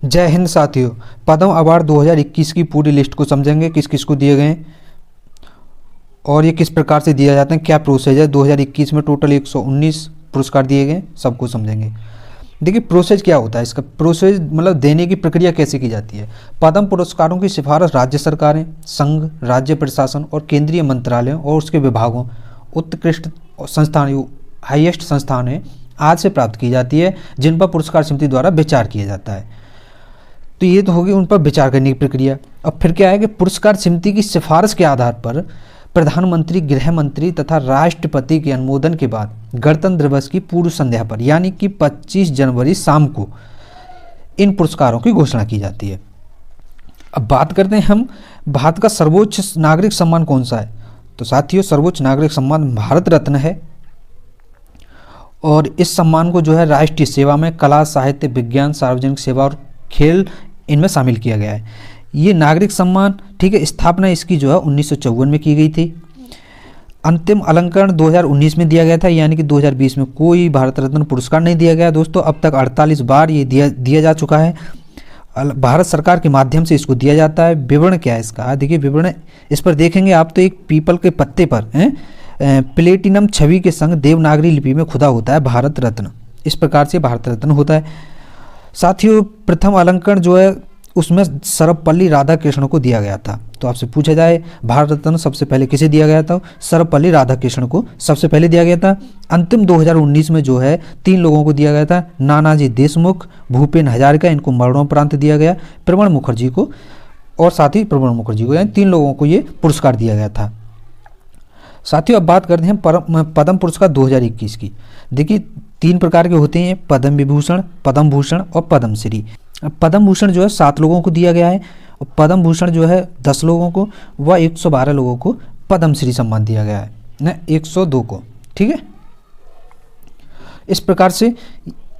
जय हिंद साथियों। पद्म अवार्ड 2021 की पूरी लिस्ट को समझेंगे, किस किस को दिए गए हैं और ये किस प्रकार से दिया जाता है, क्या प्रोसेस है। 2021 में टोटल 119 पुरस्कार दिए गए, सबको समझेंगे। देखिए प्रोसेस क्या होता है इसका। प्रोसेस मतलब देने की प्रक्रिया कैसे की जाती है। पद्म पुरस्कारों की सिफारिश राज्य सरकारें, संघ, राज्य प्रशासन और केंद्रीय मंत्रालयों और उसके विभागों, उत्कृष्ट संस्थान, हाईएस्ट संस्थान है आज से प्राप्त की जाती है, जिन पर पुरस्कार समिति द्वारा विचार किया जाता है। तो ये तो होगी उन पर विचार करने की प्रक्रिया। अब फिर क्या है कि पुरस्कार समिति की सिफारिश के आधार पर प्रधानमंत्री, गृह मंत्री तथा राष्ट्रपति के अनुमोदन के बाद गणतंत्र दिवस की पूर्व संध्या पर यानी कि 25 जनवरी शाम को इन पुरस्कारों की घोषणा की जाती है। अब बात करते हैं हम भारत का सर्वोच्च नागरिक सम्मान कौन सा है। तो साथियों सर्वोच्च नागरिक सम्मान भारत रत्न है और इस सम्मान को जो है राष्ट्रीय सेवा में कला, साहित्य, विज्ञान, सार्वजनिक सेवा और खेल इनमें शामिल किया गया है। ये नागरिक सम्मान ठीक है, स्थापना इसकी जो है 1954 में की गई थी। अंतिम अलंकरण 2019 में दिया गया था, यानी कि 2020 में कोई भारत रत्न पुरस्कार नहीं दिया गया दोस्तों। अब तक 48 बार ये दिया जा चुका है। भारत सरकार के माध्यम से इसको दिया जाता है। विवरण क्या है इसका, देखिए विवरण इस पर देखेंगे आप तो एक पीपल के पत्ते पर प्लेटिनम छवि के संग देवनागरी लिपि में खुदा होता है भारत रत्न। इस प्रकार से भारत रत्न होता है। साथियों प्रथम अलंकरण जो है उसमें सर्वपल्ली राधाकृष्ण को दिया गया था। तो आपसे पूछा जाए भारत रत्न सबसे पहले किसे दिया गया था, सर्वपल्ली राधाकृष्ण को सबसे पहले दिया गया था। अंतिम 2019 में जो है 3 लोगों को दिया गया था, नानाजी देशमुख, भूपेन हजारिका, इनको मरणोपरांत दिया गया, प्रणब मुखर्जी को और साथ ही प्रणब मुखर्जी को, यानी 3 लोगों को ये पुरस्कार दिया गया था। साथियों अब बात करते हैं पद्म पुरस्कार 2021 की। देखिए 3 प्रकार के होते हैं, पद्म विभूषण, पद्म भूषण और पद्म श्री। पद्म भूषण जो है 7 लोगों को दिया गया है और पद्म भूषण जो है 10 लोगों को व 112 लोगों को पद्म श्री सम्मान दिया गया है न 102 को, ठीक है। इस प्रकार से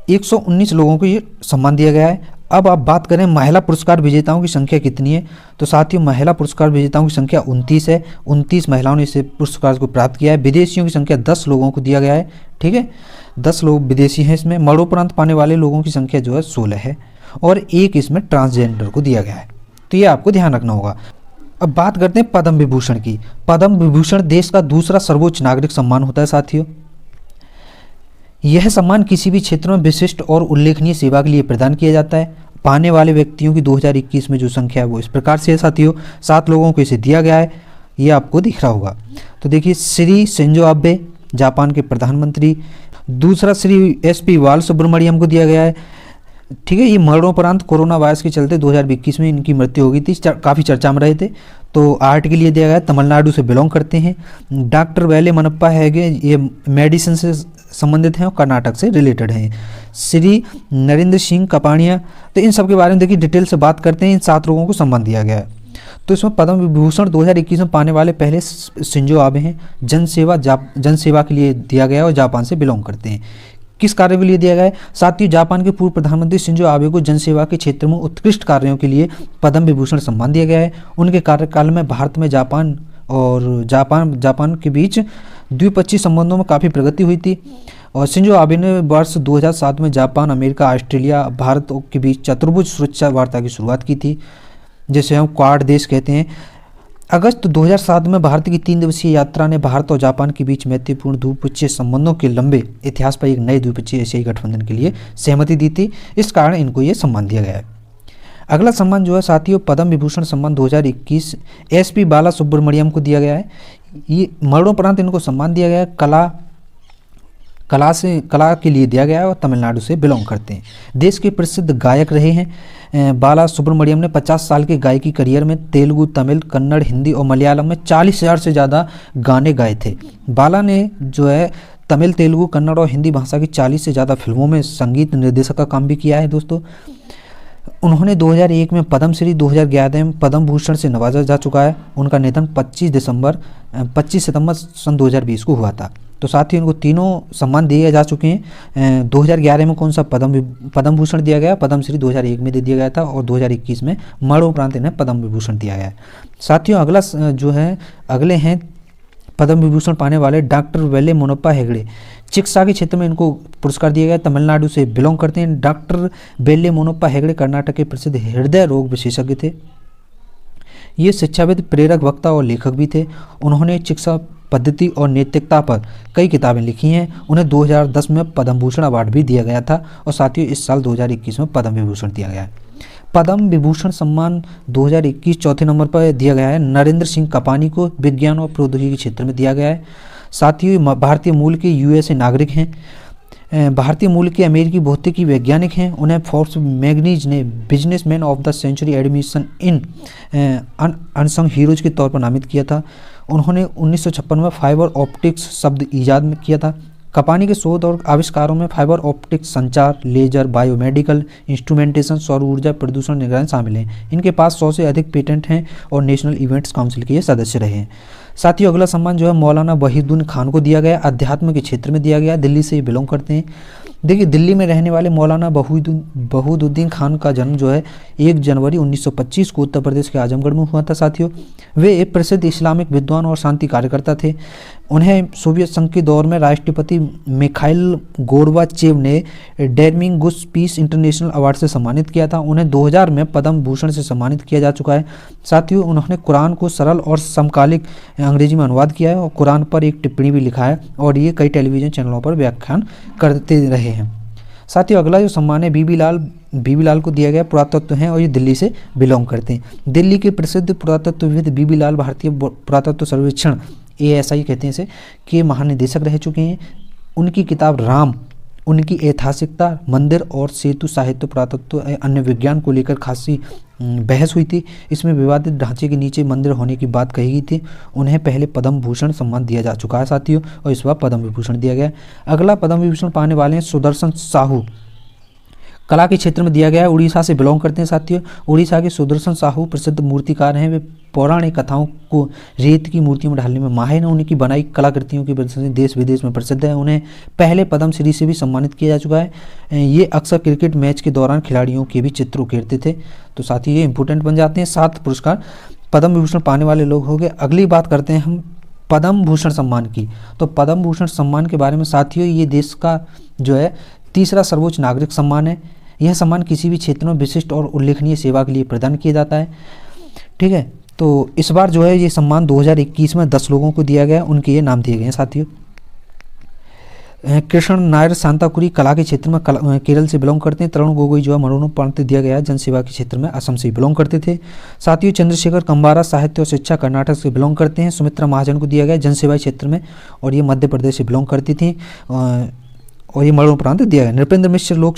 119 लोगों को ये सम्मान दिया गया है। अब आप बात करें महिला पुरस्कार विजेताओं की संख्या कितनी है। तो साथियों महिला पुरस्कार विजेताओं की संख्या 29 है। 29 महिलाओं ने इस पुरस्कार को प्राप्त किया है। विदेशियों की संख्या 10 लोगों को दिया गया है, ठीक है। 10 लोग विदेशी हैं इसमें। मरणोपरांत पाने वाले लोगों की संख्या जो है 16 है और 1 इसमें ट्रांसजेंडर को दिया गया है। तो ये आपको ध्यान रखना होगा। अब बात करते हैं पद्म विभूषण की। पद्म विभूषण देश का दूसरा सर्वोच्च नागरिक सम्मान होता है साथियों। यह सम्मान किसी भी क्षेत्र में विशिष्ट और उल्लेखनीय सेवा के लिए प्रदान किया जाता है। पाने वाले व्यक्तियों की 2021 में जो संख्या है वो इस प्रकार से है साथियों। 7 लोगों को इसे दिया गया है, ये आपको दिख रहा होगा। तो देखिए श्री शिंजो आबे जापान के प्रधानमंत्री, दूसरा श्री SP बालसुब्रमण्यम को दिया गया है, ठीक है। ये मरणोपरांत कोरोना वायरस के चलते 2021 में इनकी मृत्यु हो गई थी, काफ़ी चर्चा में रहे थे। तो आर्ट के लिए दिया गया है, तमिलनाडु से बिलोंग करते हैं। डॉक्टर वेले मनप्पा हैगे, ये मेडिसिन से संबंधित हैं और कर्नाटक से रिलेटेड हैं। श्री नरेंद्र सिंह कपाड़िया, तो इन सब के बारे में देखिए डिटेल से बात करते हैं। इन 7 लोगों को सम्मान दिया गया है। तो इसमें पद्म विभूषण 2021 में पाने वाले पहले शिंजो आबे हैं। जनसेवा के लिए दिया गया और जापान से बिलोंग करते हैं। किस कार्य के लिए दिया गया है। साथ ही जापान के पूर्व प्रधानमंत्री शिंजो आबे को जनसेवा के क्षेत्र में उत्कृष्ट कार्यों के लिए पद्म विभूषण सम्मान दिया गया है। उनके कार्यकाल में भारत में जापान और जापान के बीच द्विपक्षीय संबंधों में काफ़ी प्रगति हुई थी। और शिंजो आबे ने वर्ष 2007 में जापान, अमेरिका, ऑस्ट्रेलिया, भारत के बीच चतुर्भुज सुरक्षा वार्ता की शुरुआत की थी, जिसे हम क्वाड देश कहते हैं। अगस्त 2007 में भारत की 3 दिवसीय यात्रा ने भारत और जापान के बीच महत्वपूर्ण द्विपक्षीय संबंधों के लंबे इतिहास पर एक नए द्विपक्षीय एशियाई गठबंधन के लिए सहमति दी थी। इस कारण इनको ये सम्मान दिया गया है। अगला सम्मान जो है साथियों पद्म विभूषण सम्मान 2021 SP बालासुब्रमण्यम को दिया गया है। ये मरणोपरांत इनको सम्मान दिया गया है। कला के लिए दिया गया है और तमिलनाडु से बिलोंग करते हैं। देश के प्रसिद्ध गायक रहे हैं। बाला सुब्रमण्यम ने 50 साल के गायकी करियर में तेलुगु, तमिल, कन्नड़, हिंदी और मलयालम में 40,000 से ज़्यादा गाने गाए थे। बाला ने जो है तमिल, तेलुगु, कन्नड़ और हिंदी भाषा की 40 से ज़्यादा फिल्मों में संगीत निर्देशक का काम भी किया है दोस्तों। उन्होंने 2001 में पद्म श्री, 2011 में पद्म भूषण से नवाजा जा चुका है। उनका निधन 25 सितंबर सन 2020 को हुआ था। तो साथ ही उनको तीनों सम्मान दिए जा चुके हैं। 2011 में कौन सा पद्म भूषण दिया गया, पद्म श्री 2001 में दे दिया गया था और 2021 में मरणोपरांत इन्हें पद्म विभूषण दिया गया है। साथियों अगले हैं पद्म विभूषण पाने वाले डॉक्टर वेले मोनप्पा हेगड़े, चिकित्सा के क्षेत्र में इनको पुरस्कार दिया गया, तमिलनाडु से बिलोंग करते हैं। डॉक्टर वेले मोनप्पा हेगड़े कर्नाटक के प्रसिद्ध हृदय रोग विशेषज्ञ थे। ये शिक्षाविद, प्रेरक, वक्ता और लेखक भी थे। उन्होंने चिकित्सा पद्धति और नैतिकता पर कई किताबें लिखी हैं। उन्हें 2010 में पद्म भूषण अवार्ड भी दिया गया था और साथियों इस साल 2021 में पद्म विभूषण दिया गया है। पद्म विभूषण सम्मान 2021 चौथे नंबर पर दिया गया है। नरेंद्र सिंह कपानी को विज्ञान और प्रौद्योगिकी क्षेत्र में दिया गया है। साथियों भारतीय मूल के यूएसए नागरिक हैं, भारतीय मूल के अमेरिकी भौतिकी वैज्ञानिक हैं। उन्हें फोर्ब्स मैगजीन ने businessman of the century admission in unsung heroes के तौर पर नामित किया था। उन्होंने 1956 में फाइबर ऑप्टिक्स शब्द ईजाद में किया था। कपानी के शोध और आविष्कारों में फाइबर ऑप्टिक्स, संचार, लेजर, बायोमेडिकल इंस्ट्रूमेंटेशन, सौर ऊर्जा, प्रदूषण निगरानी शामिल हैं। इनके पास 100 से अधिक पेटेंट हैं और नेशनल इवेंट्स काउंसिल के ये सदस्य रहे हैं। साथियों अगला सम्मान जो है मौलाना वहीदुद्दीन खान को दिया गया, अध्यात्म के क्षेत्र में दिया गया, दिल्ली से बिलोंग करते हैं। देखिए दिल्ली में रहने वाले मौलाना वहीदुद्दीन खान का जन्म जो है 1 जनवरी 1925 को उत्तर प्रदेश के आजमगढ़ में हुआ था। साथियों वे एक प्रसिद्ध इस्लामिक विद्वान और शांति कार्यकर्ता थे। उन्हें सोवियत संघ के दौर में राष्ट्रपति मिखाइल गोर्बाचेव ने डेर्मिंगुस पीस इंटरनेशनल अवार्ड से सम्मानित किया था। उन्हें 2000 में पद्म भूषण से सम्मानित किया जा चुका है। साथियों उन्होंने कुरान को सरल और समकालिक अंग्रेजी में अनुवाद किया है और कुरान पर एक टिप्पणी भी लिखा है और ये कई टेलीविजन चैनलों पर व्याख्यान करते रहे हैं। साथियों अगला जो सम्मान है बीबी लाल को दिया गया, पुरातत्व हैं और ये दिल्ली से बिलोंग करते हैं। दिल्ली के प्रसिद्ध पुरातत्वविद बीबी लाल भारतीय पुरातत्व सर्वेक्षण ASI कहते हैं इसे के महानिदेशक रह चुके हैं। उनकी किताब राम, उनकी ऐतिहासिकता, मंदिर और सेतु साहित्य, पुरातत्व अन्य विज्ञान को लेकर खासी बहस हुई थी। इसमें विवादित ढांचे के नीचे मंदिर होने की बात कही गई थी। उन्हें पहले पद्म भूषण सम्मान दिया जा चुका है साथियों और इस बार पद्म विभूषण दिया गया। अगला पद्म विभूषण पाने वाले हैं सुदर्शन साहू, कला के क्षेत्र में दिया गया है, उड़ीसा से बिलोंग करते हैं। साथियों उड़ीसा के सुदर्शन साहू प्रसिद्ध मूर्तिकार हैं। वे पौराणिक कथाओं को रेत की मूर्तियों में ढालने में माहिर हैं। उनकी बनाई कलाकृतियों की प्रदर्शनी देश विदेश में प्रसिद्ध है। उन्हें पहले पद्मश्री से भी सम्मानित किया जा चुका है। ये अक्सर क्रिकेट मैच के दौरान खिलाड़ियों के भी चित्र उकेरते थे। तो साथियों ये इंपॉर्टेंट बन जाते हैं। 7 पुरस्कार पद्म विभूषण पाने वाले लोग हो गए। अगली बात करते हैं हम पद्म भूषण सम्मान की। तो पद्म भूषण सम्मान के बारे में साथियों ये देश का जो है तीसरा सर्वोच्च नागरिक सम्मान है। यह सम्मान किसी भी क्षेत्र में विशिष्ट और उल्लेखनीय सेवा के लिए प्रदान किया जाता है। ठीक है, तो इस बार जो है ये सम्मान 2021 में 10 लोगों को दिया गया, उनके ये नाम दिए गए हैं साथियों। कृष्ण नायर सांताकुरी कला के क्षेत्र में केरल से बिलोंग करते हैं। तरुण गोगोई जो है मरणोपरांत दिया गया है, जनसेवा के क्षेत्र में असम से बिलोंग करते थे। साथियों चंद्रशेखर कंबारा साहित्य और शिक्षा कर्नाटक से बिलोंग करते हैं। सुमित्रा महाजन को दिया गया जनसेवा क्षेत्र में और ये मध्य प्रदेश से बिलोंग करती थी और ये मरणोपरांत दिया गया। नृपेंद्र मिश्र लोक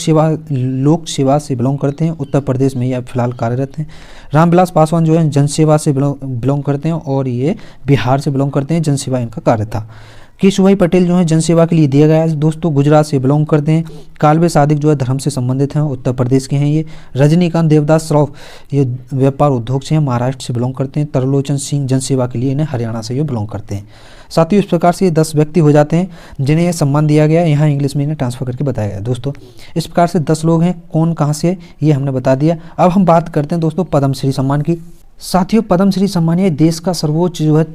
सेवा से बिलोंग करते हैं, उत्तर प्रदेश में ये फिलहाल कार्यरत हैं। रामविलास पासवान जो है जनसेवा से बिलोंग करते हैं और ये बिहार से बिलोंग करते हैं, जनसेवा इनका कार्य था। केशुभाई पटेल जो है जनसेवा के लिए दिया गया है दोस्तों, गुजरात से बिलोंग करते हैं। कालवे सादिक जो है धर्म से संबंधित हैं, उत्तर प्रदेश के हैं ये। रजनीकांत देवदास श्रॉफ ये व्यापार उद्योग से हैं, महाराष्ट्र से बिलोंग करते हैं। तरलोचन सिंह जनसेवा के लिए इन्हें हरियाणा से ये बिलोंग करते हैं। साथियों इस प्रकार से ये 10 व्यक्ति हो जाते हैं जिन्हें यह सम्मान दिया गया। यहाँ इंग्लिश में इन्हें ट्रांसफर करके बताया गया दोस्तों। इस प्रकार से 10 लोग हैं, कौन कहाँ से ये हमने बता दिया। अब हम बात करते हैं दोस्तों पद्मश्री सम्मान की। साथियों पद्मश्री सम्मान ये देश का सर्वोच्च जो है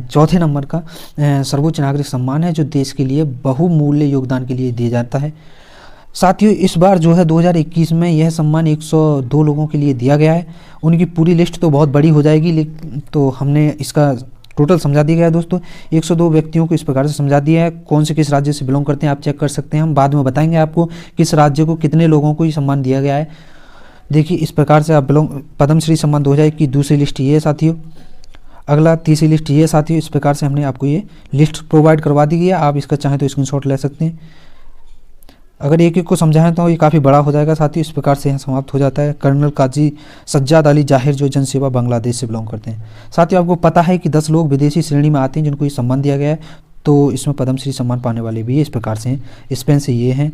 चौथे नंबर का सर्वोच्च नागरिक सम्मान है जो देश के लिए बहुमूल्य योगदान के लिए दिया जाता है। साथियों इस बार जो है 2021 में यह सम्मान 102 लोगों के लिए दिया गया है। उनकी पूरी लिस्ट तो बहुत बड़ी हो जाएगी, लेकिन तो हमने इसका टोटल समझा दिया गया है दोस्तों। 102 व्यक्तियों को इस प्रकार से समझा दिया है। कौन से किस राज्य से बिलोंग करते हैं आप चेक कर सकते हैं, हम बाद में बताएंगे आपको किस राज्य को कितने लोगों को ये सम्मान दिया गया है। देखिए इस प्रकार से आप पद्मश्री सम्मान 2021 की दूसरी लिस्ट ये है साथियों। अगला तीसरी लिस्ट ये है साथियों। इस प्रकार से हमने आपको ये लिस्ट प्रोवाइड करवा दी गई है, आप इसका चाहें तो स्क्रीनशॉट ले सकते हैं। अगर एक एक को समझाएं तो ये काफ़ी बड़ा हो जाएगा साथियों। इस प्रकार से यहाँ समाप्त हो जाता है। कर्नल काजी सज्जाद अली जाहिर जो जनसेवा बांग्लादेश से बिलोंग करते हैं। साथियों आपको पता है कि 10 लोग विदेशी श्रेणी में आते हैं जिनको ये सम्मान दिया गया है, तो इसमें पद्मश्री सम्मान पाने वाले भी इस प्रकार से हैं। स्पेन से ये हैं।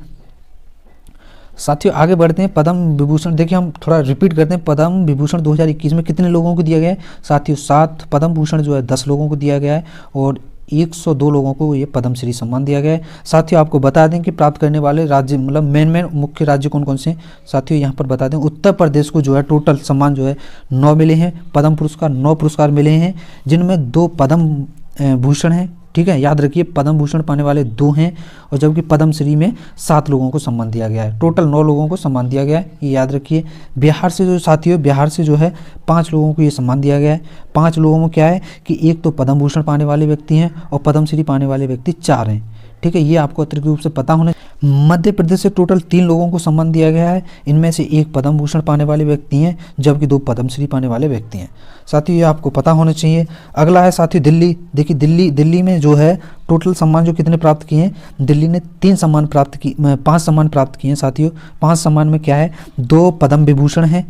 साथियों आगे बढ़ते हैं पद्म विभूषण। देखिए हम थोड़ा रिपीट करते हैं, पद्म विभूषण 2021 में कितने लोगों को दिया गया है साथियों। 7 पद्म भूषण जो है 10 लोगों को दिया गया है और 102 लोगों को ये पद्मश्री सम्मान दिया गया है। साथियों आपको बता दें कि प्राप्त करने वाले राज्य मतलब मेन मुख्य राज्य कौन कौन से हैं साथियों यहाँ पर बता दें। उत्तर प्रदेश को जो है टोटल सम्मान जो है 9 मिले हैं, पद्म पुरस्कार 9 पुरस्कार मिले हैं, जिनमें 2 पद्म भूषण हैं, ठीक है। याद रखिए पद्म भूषण पाने वाले 2 हैं और जबकि पद्मश्री में 7 लोगों को सम्मान दिया गया है। टोटल 9 लोगों को सम्मान दिया गया है, ये याद रखिए। बिहार से जो साथियों, बिहार से जो है 5 लोगों को ये सम्मान दिया गया है। 5 लोगों में क्या है कि एक तो पद्म भूषण पाने वाले व्यक्ति हैं और पद्मश्री पाने वाले व्यक्ति 4 हैं, ठीक है। ये आपको अतिरिक्त रूप से पता होना। मध्य प्रदेश से टोटल 3 लोगों को सम्मान दिया गया है, इनमें से एक पद्म भूषण पाने वाले व्यक्ति हैं जबकि 2 पद्मश्री पाने वाले व्यक्ति हैं। साथियों ये आपको पता होना चाहिए। अगला है साथियों दिल्ली। देखिए दिल्ली में जो है टोटल सम्मान जो कितने प्राप्त किए हैं, दिल्ली ने 5 सम्मान प्राप्त किए हैं साथियों। 5 सम्मान में क्या है, 2 पद्म विभूषण हैं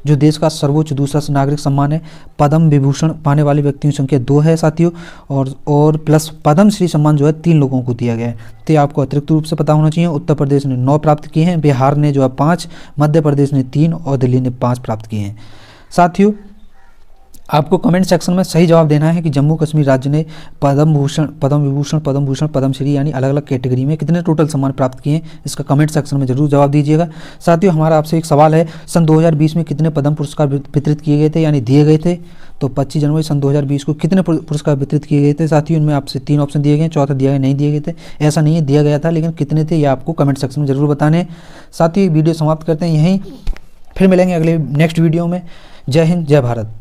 जो देश का सर्वोच्च दूसरा नागरिक सम्मान है। पद्म विभूषण पाने वाले व्यक्तियों की संख्या 2 है साथियों और प्लस पद्मश्री सम्मान जो है 3 लोगों को दिया गया है। तो ये आपको अतिरिक्त रूप से पता होना चाहिए। उत्तर प्रदेश ने 9 प्राप्त किए हैं, बिहार ने जो है 5, मध्य प्रदेश ने 3 और दिल्ली ने 5 प्राप्त किए हैं। साथियों आपको कमेंट सेक्शन में सही जवाब देना है कि जम्मू कश्मीर राज्य ने पद्म भूषण, पद्म विभूषण, पद्म भूषण, पद्मश्री यानी अलग अलग कैटेगरी में कितने टोटल सम्मान प्राप्त किए हैं। इसका कमेंट सेक्शन में जरूर जवाब दीजिएगा। साथियों हमारा आपसे एक सवाल है, सन 2020 में कितने पद्म पुरस्कार वितरित किए गए थे यानी दिए गए थे। तो 25 जनवरी सन 2020 को कितने पुरस्कार वितरित किए गए थे साथियों। इनमें आपसे 3 ऑप्शन दिए गए, चौथा दिया गया नहीं दिए गए थे। ऐसा नहीं है, दिया गया था, लेकिन कितने थे ये आपको कमेंट सेक्शन में जरूर बताने हैं। साथियों वीडियो समाप्त करते हैं यहीं, फिर मिलेंगे अगले नेक्स्ट वीडियो में। जय हिंद, जय भारत।